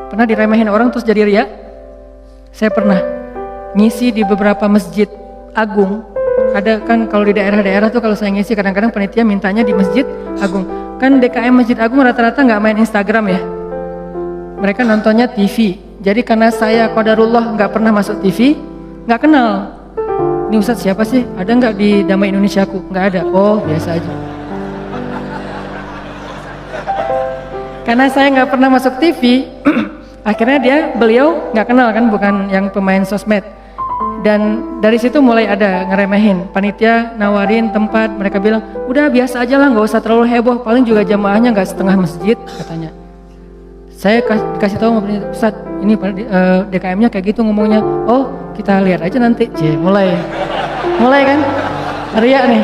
Pernah diremehin orang terus jadi riya? Saya pernah ngisi di beberapa masjid agung. Ada kan kalau di daerah-daerah tuh kalau saya ngisi kadang-kadang panitia mintanya di masjid agung. Kan DKM Masjid Agung rata-rata nggak main Instagram ya. Mereka nontonnya TV. Jadi karena saya qadarullah nggak pernah masuk TV, nggak kenal. Ini Ustadz siapa sih? Ada nggak di Damai Indonesiaku? Nggak ada. Oh biasa aja. Karena saya nggak pernah masuk TV, akhirnya beliau nggak kenal kan, bukan yang pemain sosmed. Dan dari situ mulai ada ngeremehin. Panitia nawarin tempat, mereka bilang udah biasa aja lah, nggak usah terlalu heboh, paling juga jamaahnya nggak setengah masjid katanya. Saya kasih tahu sama panitia, Ustaz ini DKM-nya kayak gitu ngomongnya. Oh kita lihat aja nanti. Mulai kan riak nih.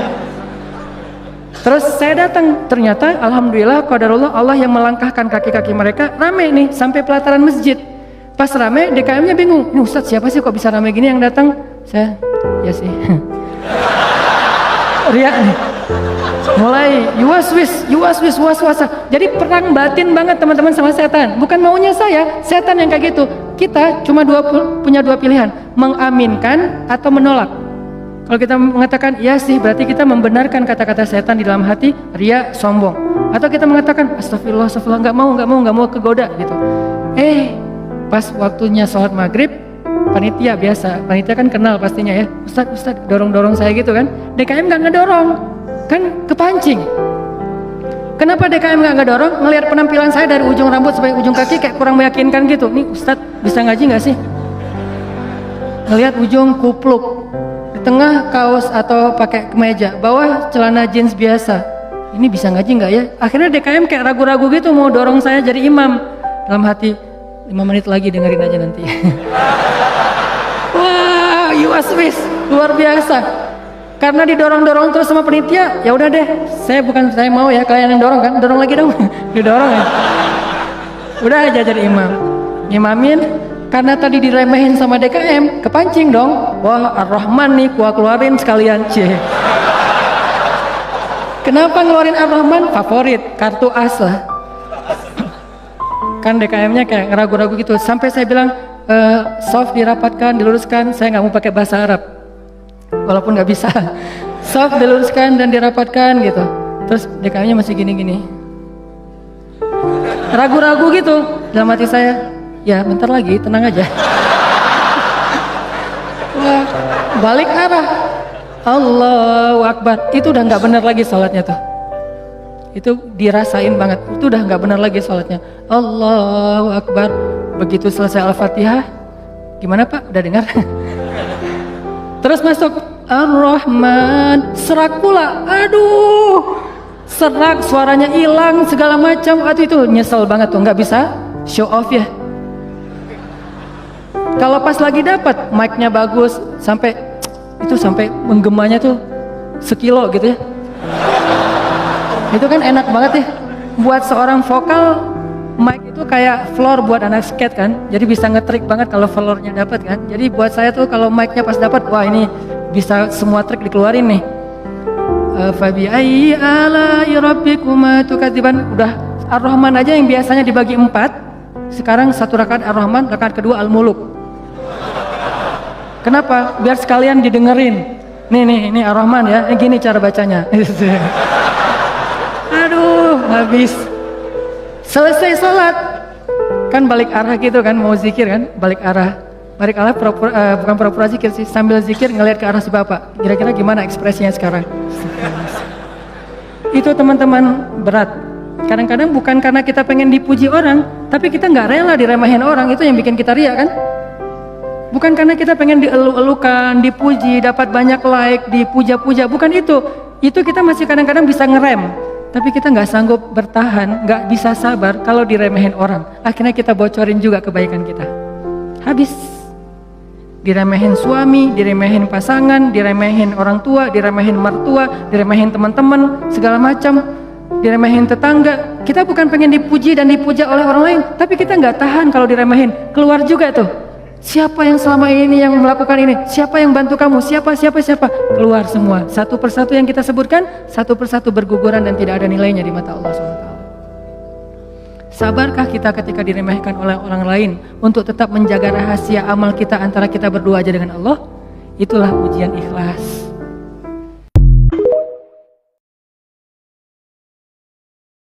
Terus saya datang, ternyata alhamdulillah qadarullah Allah yang melangkahkan kaki-kaki mereka rame nih sampai pelataran masjid. Pas rame DKM-nya bingung, ini Ustadz siapa sih kok bisa rame gini yang datang? Saya, ya sih. Riak nih. Mulai yuwaswis was-wasa. Jadi perang batin banget teman-teman sama setan. Bukan maunya saya, setan yang kayak gitu. Kita cuma punya dua pilihan, mengaminkan atau menolak. Kalau kita mengatakan iya sih, berarti kita membenarkan kata-kata setan di dalam hati, riya, sombong. Atau kita mengatakan astagfirullah, nggak mau kegoda gitu. Pas waktunya sholat maghrib, panitia kan kenal pastinya ya, Ustadz dorong saya gitu kan. DKM nggak ngedorong, kan kepancing. Kenapa DKM nggak ngedorong? Ngelihat penampilan saya dari ujung rambut sampai ujung kaki kayak kurang meyakinkan gitu. Nih Ustadz bisa ngaji nggak sih? Ngelihat ujung kupluk, di tengah kaos atau pakai kemeja, bawah celana jeans biasa. Ini bisa ngaji nggak ya? Akhirnya DKM kayak ragu-ragu gitu mau dorong saya jadi imam. Dalam hati, 5 menit lagi dengerin aja nanti. Wah, yuwaswis, luar biasa. Karena didorong-dorong terus sama penitia, ya udah deh, saya mau ya, kalian yang dorong kan, dorong lagi dong. Didorong ya. Udah aja jadi imam. Ngimamin, karena tadi diremehin sama DKM, kepancing dong. Wah, Ar-Rahman nih, keluarin sekalian. Kenapa ngeluarin Ar-Rahman? Favorit, kartu as lah. Kan DKM-nya kayak ragu-ragu gitu, sampai saya bilang soft dirapatkan, diluruskan. Saya nggak mau pakai bahasa Arab walaupun nggak bisa. Soft diluruskan dan dirapatkan gitu. Terus DKM-nya masih gini-gini, ragu-ragu gitu. Dalam hati saya, ya bentar lagi, tenang aja. Wah, balik arah, Allahu Akbar. Itu udah nggak benar lagi sholatnya tuh. Itu dirasain banget, itu udah nggak benar lagi sholatnya. Allahu Akbar. Begitu selesai Al-Fatihah, gimana Pak? Udah dengar? Terus masuk Ar-Rahman, serak pula. Aduh, serak, suaranya hilang segala macam. Aduh itu nyesel banget tuh, nggak bisa show off ya. Kalau pas lagi dapat mic-nya bagus, sampai menggemanya tuh sekilo gitu ya. Itu kan enak banget ya. Buat seorang vokal, mic itu kayak floor buat anak skate kan. Jadi bisa ngetrik banget kalau floornya dapat kan. Jadi buat saya tuh kalau mic-nya pas dapat, wah ini bisa semua trik dikeluarin nih. Fabi ayyi ala'i rabbikuma tukadziban. Udah Ar-Rahman aja yang biasanya dibagi 4, sekarang 1 rakaat Ar-Rahman, rakaat kedua Al-Muluk. Kenapa? Biar sekalian didengerin. Nih Ar-Rahman ya. Gini cara bacanya. Aduh, habis. Selesai sholat, kan balik arah gitu kan, mau zikir kan, balik arah bukan pura-pura zikir sih, sambil zikir ngelihat ke arah si bapak. Kira-kira gimana ekspresinya sekarang? Itu teman-teman berat. Kadang-kadang bukan karena kita pengen dipuji orang, tapi kita nggak rela diremehin orang, itu yang bikin kita riak kan? Bukan karena kita pengen dielu-elukan, dipuji, dapat banyak like, dipuja-puja, bukan itu. Itu kita masih kadang-kadang bisa ngerem. Tapi kita nggak sanggup bertahan, nggak bisa sabar kalau diremehin orang. Akhirnya kita bocorin juga kebaikan kita. Habis. Diremehin suami, diremehin pasangan, diremehin orang tua, diremehin mertua, diremehin teman-teman, segala macam. Diremehin tetangga. Kita bukan pengen dipuji dan dipuja oleh orang lain, tapi kita nggak tahan kalau diremehin. Keluar juga tuh. Siapa yang selama ini yang melakukan ini? Siapa yang bantu kamu? Siapa? Keluar semua. Satu persatu yang kita sebutkan, satu persatu berguguran dan tidak ada nilainya di mata Allah SWT. Sabarkah kita ketika diremehkan oleh orang lain untuk tetap menjaga rahasia amal kita antara kita berdua aja dengan Allah? Itulah ujian ikhlas.